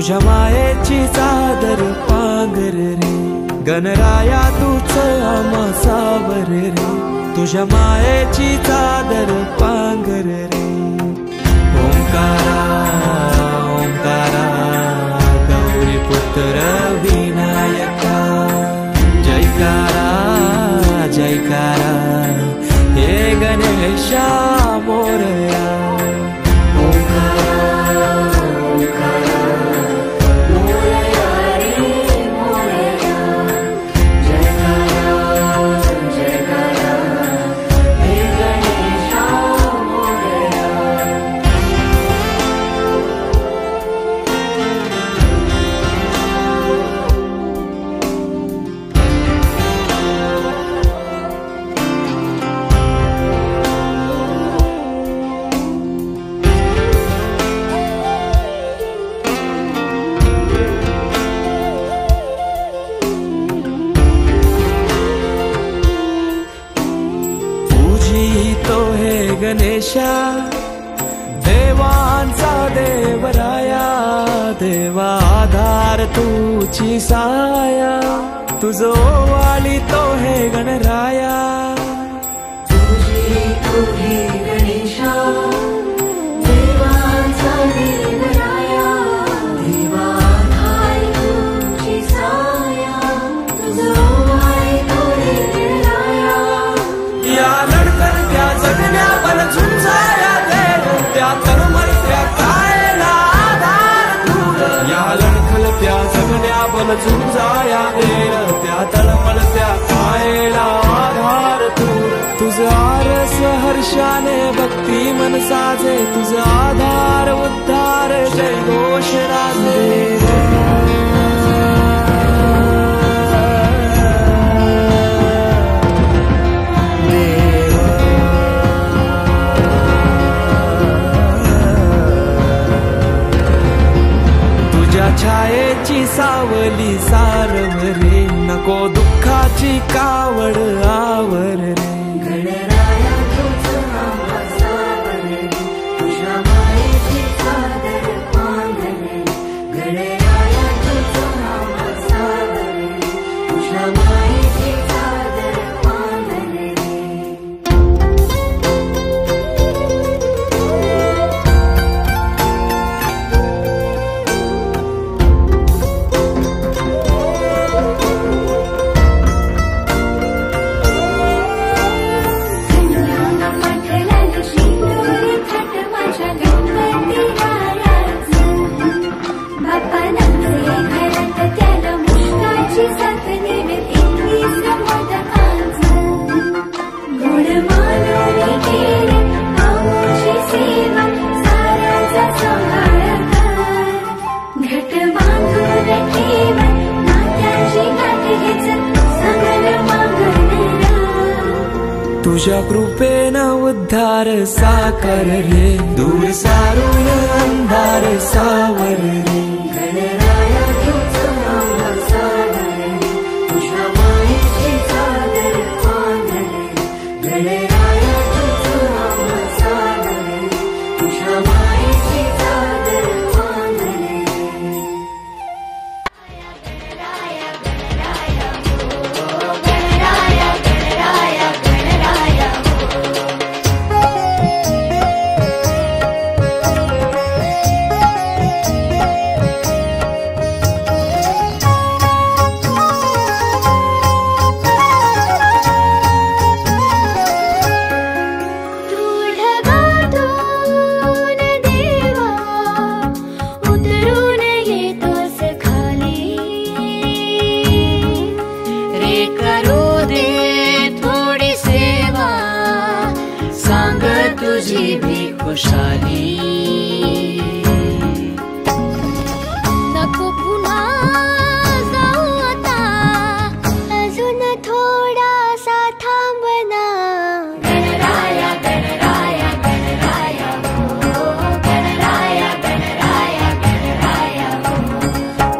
तुझ्या मायेची चादर पांघर रे, गणराया तूच आम्हा सावर रे, तुझ्या मायेची चादर पांघर रे। ओंकारा ओंकारा गौरी पुत्र विनायका, जयकारा जयकारा हे गणेशा मोरया। गणेशा देवांचा देवराया, देवा आधार तुझी साया, तुझो वाली तो हे गणराया। तुझी तुझी गणेशा देवांचा देवराया, देवा आधार तुझी साया, तुझो वाली तो हे गणराया। या लढतर त्या जगण्या झुंजाया देव, त्या तळमळत्या कायला आधार तुझ, या लढखलत्या जगण्या बल झुंजाया देव, त्या तळमळत्या कायला आधार तुझ। तुझ आरस हर्षाने भक्ती मन साजे, तुझ आधार उद्धार जय घोष राजे। छायेची सावली सारवरे, नको दुःखाची कावड आवर रे। गणराया तूच आम्हा सावर रे, तुझ्या मायेची चादर पांघर रे, गणराया तूच आम्हा सावर रे, तुझ्या मायेची चादर पांघर रे। तुझ्या कृपेनं उद्धार साकार रे, दूर सारून अंधार सावर रे। गणराया तूच आम्हा सावर रे, तुझ्या मायेची चादर पांघर रे, गणराया तूच आम्हा सावर रे, तुझ्या मायेची चादर पांघर रे। तुझी भी खुशाली नको पुन्हा जाऊ आता, अजून थोडासा थांबना। गणराया गणराया गणराया हो, गणराया गणराया गणराया हो,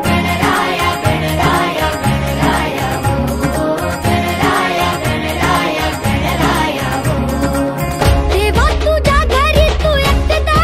गणराया गणराया गणराया हो, गणराया गणराया गणराया हो। देवा तुझ्या घरी तू एकटा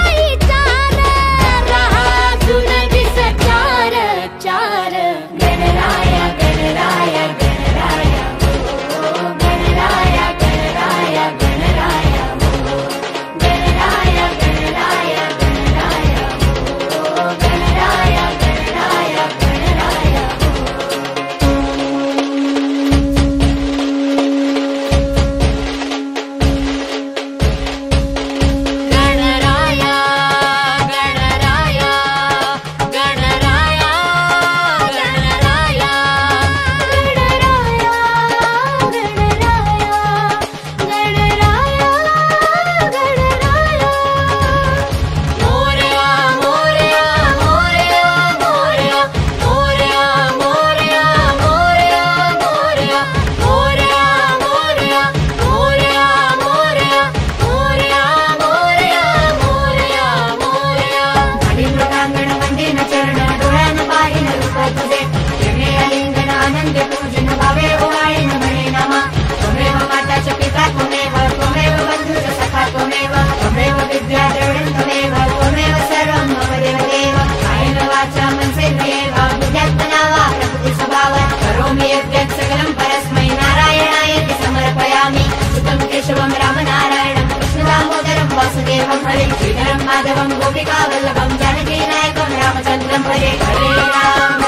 माधवं गोपिका वल्लभं जानकी नायकं रामचन्द्रं भजे हरे राम